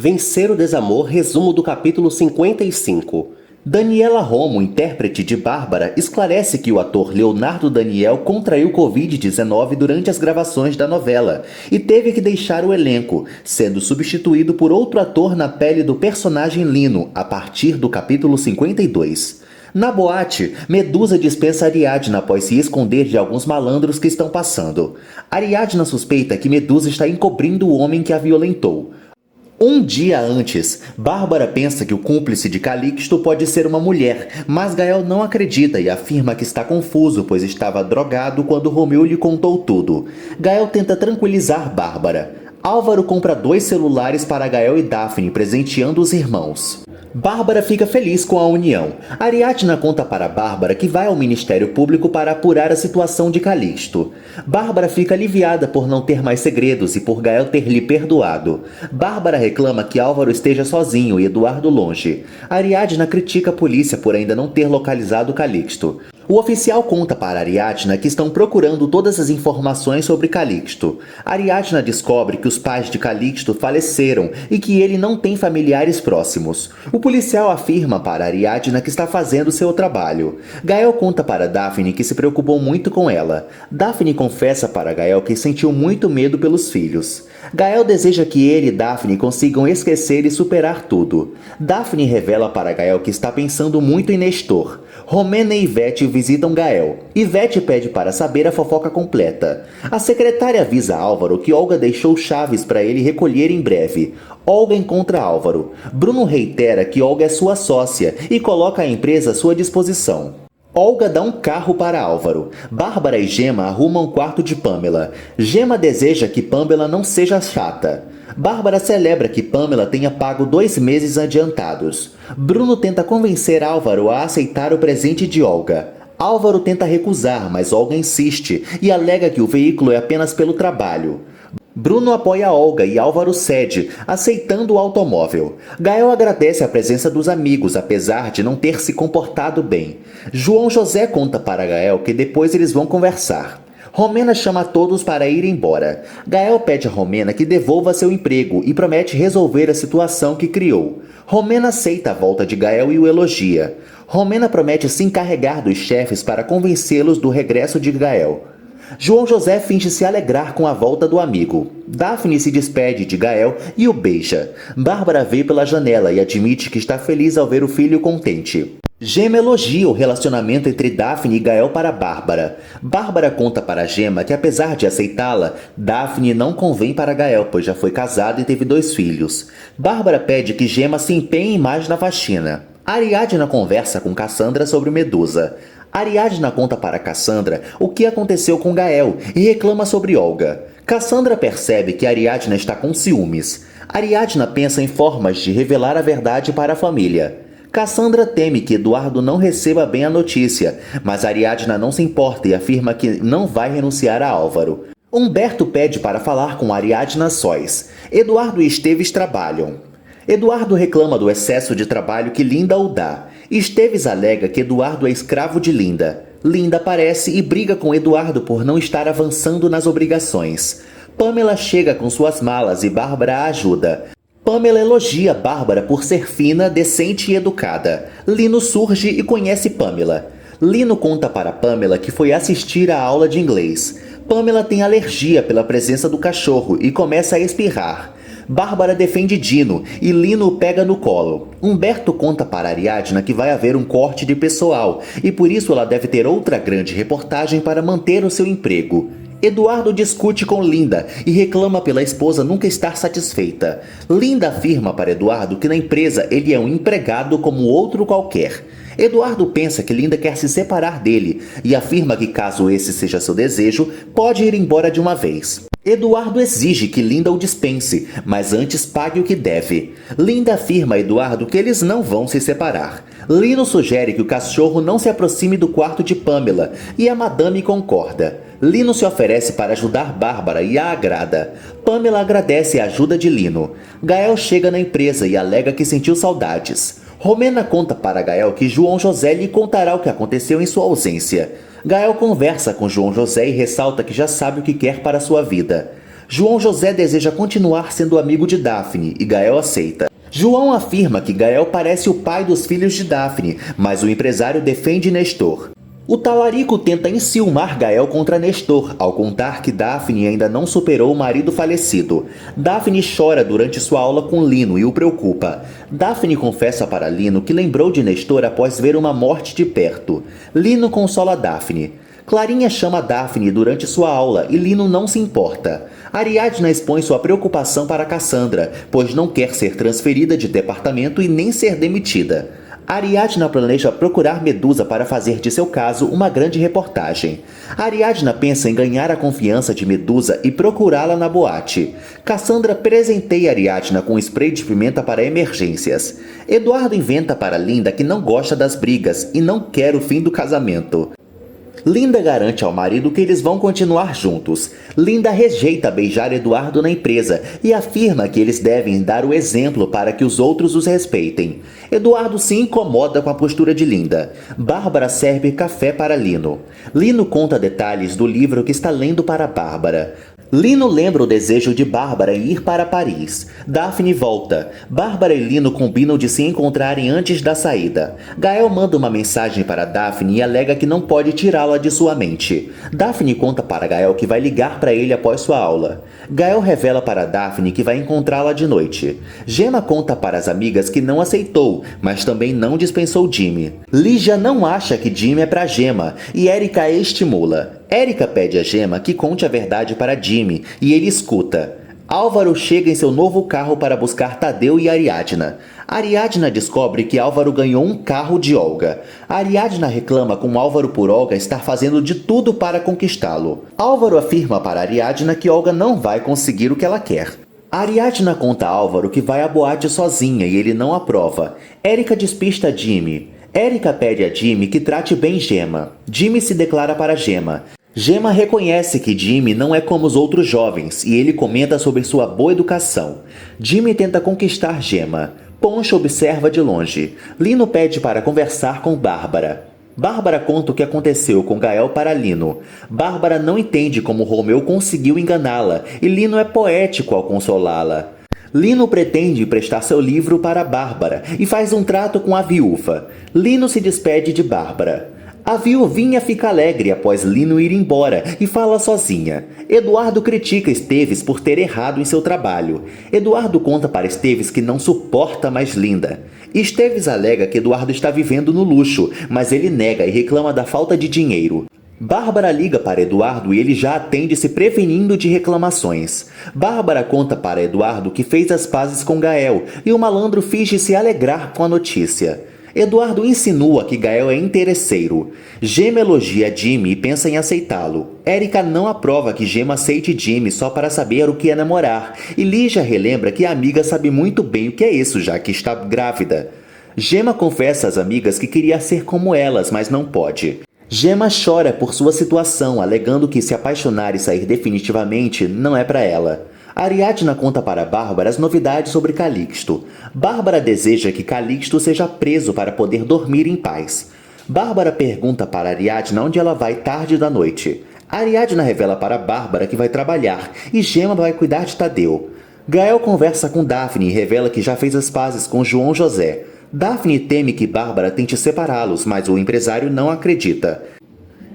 Vencer o Desamor, resumo do capítulo 55. Daniela Romo, intérprete de Bárbara, esclarece que o ator Leonardo Daniel contraiu Covid-19 durante as gravações da novela e teve que deixar o elenco, sendo substituído por outro ator na pele do personagem Lino, a partir do capítulo 52. Na boate, Medusa dispensa Ariadna após se esconder de alguns malandros que estão passando. Ariadna suspeita que Medusa está encobrindo o homem que a violentou. Um dia antes, Bárbara pensa que o cúmplice de Calixto pode ser uma mulher, mas Gael não acredita e afirma que está confuso, pois estava drogado quando Romeu lhe contou tudo. Gael tenta tranquilizar Bárbara. Álvaro compra 2 celulares para Gael e Daphne, presenteando os irmãos. Bárbara fica feliz com a união. Ariadna conta para Bárbara que vai ao Ministério Público para apurar a situação de Calixto. Bárbara fica aliviada por não ter mais segredos e por Gael ter lhe perdoado. Bárbara reclama que Álvaro esteja sozinho e Eduardo longe. Ariadna critica a polícia por ainda não ter localizado Calixto. O oficial conta para Ariadna que estão procurando todas as informações sobre Calixto. Ariadna descobre que os pais de Calixto faleceram e que ele não tem familiares próximos. O policial afirma para Ariadna que está fazendo seu trabalho. Gael conta para Daphne que se preocupou muito com ela. Daphne confessa para Gael que sentiu muito medo pelos filhos. Gael deseja que ele e Daphne consigam esquecer e superar tudo. Daphne revela para Gael que está pensando muito em Nestor. Romena e Ivete visitam Gael. Ivete pede para saber a fofoca completa. A secretária avisa Álvaro que Olga deixou chaves para ele recolher em breve. Olga encontra Álvaro. Bruno reitera que Olga é sua sócia e coloca a empresa à sua disposição. Olga dá um carro para Álvaro. Bárbara e Gema arrumam o quarto de Pamela. Gema deseja que Pamela não seja chata. Bárbara celebra que Pamela tenha pago 2 meses adiantados. Bruno tenta convencer Álvaro a aceitar o presente de Olga. Álvaro tenta recusar, mas Olga insiste e alega que o veículo é apenas pelo trabalho. Bruno apoia Olga e Álvaro cede, aceitando o automóvel. Gael agradece a presença dos amigos, apesar de não ter se comportado bem. João José conta para Gael que depois eles vão conversar. Romena chama todos para ir embora. Gael pede a Romena que devolva seu emprego e promete resolver a situação que criou. Romena aceita a volta de Gael e o elogia. Romena promete se encarregar dos chefes para convencê-los do regresso de Gael. João José finge se alegrar com a volta do amigo. Daphne se despede de Gael e o beija. Bárbara vê pela janela e admite que está feliz ao ver o filho contente. Gema elogia o relacionamento entre Daphne e Gael para Bárbara. Bárbara conta para Gema que apesar de aceitá-la, Daphne não convém para Gael, pois já foi casada e teve 2 filhos. Bárbara pede que Gema se empenhe mais na faxina. Ariadna conversa com Cassandra sobre Medusa. Ariadna conta para Cassandra o que aconteceu com Gael e reclama sobre Olga. Cassandra percebe que Ariadna está com ciúmes. Ariadna pensa em formas de revelar a verdade para a família. Cassandra teme que Eduardo não receba bem a notícia, mas Ariadna não se importa e afirma que não vai renunciar a Álvaro. Humberto pede para falar com Ariadna sós. Eduardo e Esteves trabalham. Eduardo reclama do excesso de trabalho que Linda o dá. Esteves alega que Eduardo é escravo de Linda. Linda aparece e briga com Eduardo por não estar avançando nas obrigações. Pamela chega com suas malas e Bárbara a ajuda. Pamela elogia Bárbara por ser fina, decente e educada. Lino surge e conhece Pamela. Lino conta para Pamela que foi assistir à aula de inglês. Pamela tem alergia pela presença do cachorro e começa a espirrar. Bárbara defende Dino e Lino o pega no colo. Humberto conta para Ariadna que vai haver um corte de pessoal e por isso ela deve ter outra grande reportagem para manter o seu emprego. Eduardo discute com Linda e reclama pela esposa nunca estar satisfeita. Linda afirma para Eduardo que na empresa ele é um empregado como outro qualquer. Eduardo pensa que Linda quer se separar dele e afirma que caso esse seja seu desejo, pode ir embora de uma vez. Eduardo exige que Linda o dispense, mas antes pague o que deve. Linda afirma a Eduardo que eles não vão se separar. Lino sugere que o cachorro não se aproxime do quarto de Pamela e a madame concorda. Lino se oferece para ajudar Bárbara e a agrada. Pamela agradece a ajuda de Lino. Gael chega na empresa e alega que sentiu saudades. Romena conta para Gael que João José lhe contará o que aconteceu em sua ausência. Gael conversa com João José e ressalta que já sabe o que quer para sua vida. João José deseja continuar sendo amigo de Daphne e Gael aceita. João afirma que Gael parece o pai dos filhos de Daphne, mas o empresário defende Nestor. O talarico tenta enciumar Gael contra Nestor, ao contar que Daphne ainda não superou o marido falecido. Daphne chora durante sua aula com Lino e o preocupa. Daphne confessa para Lino que lembrou de Nestor após ver uma morte de perto. Lino consola Daphne. Clarinha chama Daphne durante sua aula e Lino não se importa. Ariadna expõe sua preocupação para Cassandra, pois não quer ser transferida de departamento e nem ser demitida. Ariadna planeja procurar Medusa para fazer de seu caso uma grande reportagem. Ariadna pensa em ganhar a confiança de Medusa e procurá-la na boate. Cassandra presenteia Ariadna com spray de pimenta para emergências. Eduardo inventa para Linda que não gosta das brigas e não quer o fim do casamento. Linda garante ao marido que eles vão continuar juntos. Linda rejeita beijar Eduardo na empresa e afirma que eles devem dar o exemplo para que os outros os respeitem. Eduardo se incomoda com a postura de Linda. Bárbara serve café para Lino. Lino conta detalhes do livro que está lendo para Bárbara. Lino lembra o desejo de Bárbara em ir para Paris. Daphne volta. Bárbara e Lino combinam de se encontrarem antes da saída. Gael manda uma mensagem para Daphne e alega que não pode tirá-la de sua mente. Daphne conta para Gael que vai ligar para ele após sua aula. Gael revela para Daphne que vai encontrá-la de noite. Gemma conta para as amigas que não aceitou, mas também não dispensou Jimmy. Lígia não acha que Jimmy é para Gemma e Erika a estimula. Erika pede a Gemma que conte a verdade para Jimmy e ele escuta. Álvaro chega em seu novo carro para buscar Tadeu e Ariadna. Ariadna descobre que Álvaro ganhou um carro de Olga. Ariadna reclama com Álvaro por Olga estar fazendo de tudo para conquistá-lo. Álvaro afirma para Ariadna que Olga não vai conseguir o que ela quer. Ariadna conta a Álvaro que vai à boate sozinha e ele não aprova. Erika despista Jimmy. Erika pede a Jimmy que trate bem Gemma. Jimmy se declara para Gemma. Gemma reconhece que Jimmy não é como os outros jovens e ele comenta sobre sua boa educação. Jimmy tenta conquistar Gemma. Poncha observa de longe. Lino pede para conversar com Bárbara. Bárbara conta o que aconteceu com Gael para Lino. Bárbara não entende como Romeu conseguiu enganá-la e Lino é poético ao consolá-la. Lino pretende emprestar seu livro para Bárbara e faz um trato com a viúva. Lino se despede de Bárbara. A viuvinha fica alegre após Lino ir embora e fala sozinha. Eduardo critica Esteves por ter errado em seu trabalho. Eduardo conta para Esteves que não suporta mais Linda. Esteves alega que Eduardo está vivendo no luxo, mas ele nega e reclama da falta de dinheiro. Bárbara liga para Eduardo e ele já atende se prevenindo de reclamações. Bárbara conta para Eduardo que fez as pazes com Gael e o malandro finge se alegrar com a notícia. Eduardo insinua que Gael é interesseiro. Gemma elogia Jimmy e pensa em aceitá-lo. Erika não aprova que Gemma aceite Jimmy só para saber o que é namorar. E Lígia relembra que a amiga sabe muito bem o que é isso, já que está grávida. Gemma confessa às amigas que queria ser como elas, mas não pode. Gemma chora por sua situação, alegando que se apaixonar e sair definitivamente não é para ela. Ariadna conta para Bárbara as novidades sobre Calixto. Bárbara deseja que Calixto seja preso para poder dormir em paz. Bárbara pergunta para Ariadna onde ela vai tarde da noite. Ariadna revela para Bárbara que vai trabalhar e Gemma vai cuidar de Tadeu. Gael conversa com Daphne e revela que já fez as pazes com João José. Daphne teme que Bárbara tente separá-los, mas o empresário não acredita.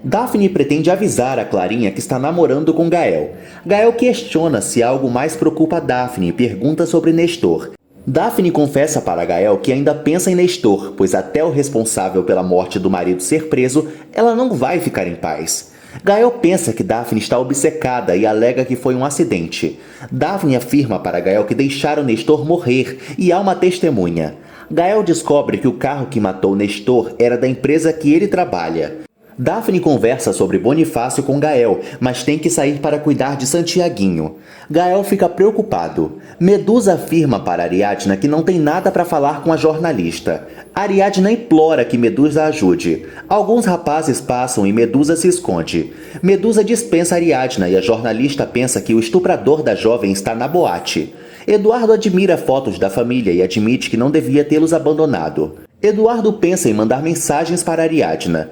Daphne pretende avisar a Clarinha que está namorando com Gael. Gael questiona se algo mais preocupa Daphne e pergunta sobre Nestor. Daphne confessa para Gael que ainda pensa em Nestor, pois até o responsável pela morte do marido ser preso, ela não vai ficar em paz. Gael pensa que Daphne está obcecada e alega que foi um acidente. Daphne afirma para Gael que deixaram Nestor morrer e há uma testemunha. Gael descobre que o carro que matou Nestor era da empresa que ele trabalha. Daphne conversa sobre Bonifácio com Gael, mas tem que sair para cuidar de Santiaguinho. Gael fica preocupado. Medusa afirma para Ariadna que não tem nada para falar com a jornalista. Ariadna implora que Medusa ajude. Alguns rapazes passam e Medusa se esconde. Medusa dispensa Ariadna e a jornalista pensa que o estuprador da jovem está na boate. Eduardo admira fotos da família e admite que não devia tê-los abandonado. Eduardo pensa em mandar mensagens para Ariadna.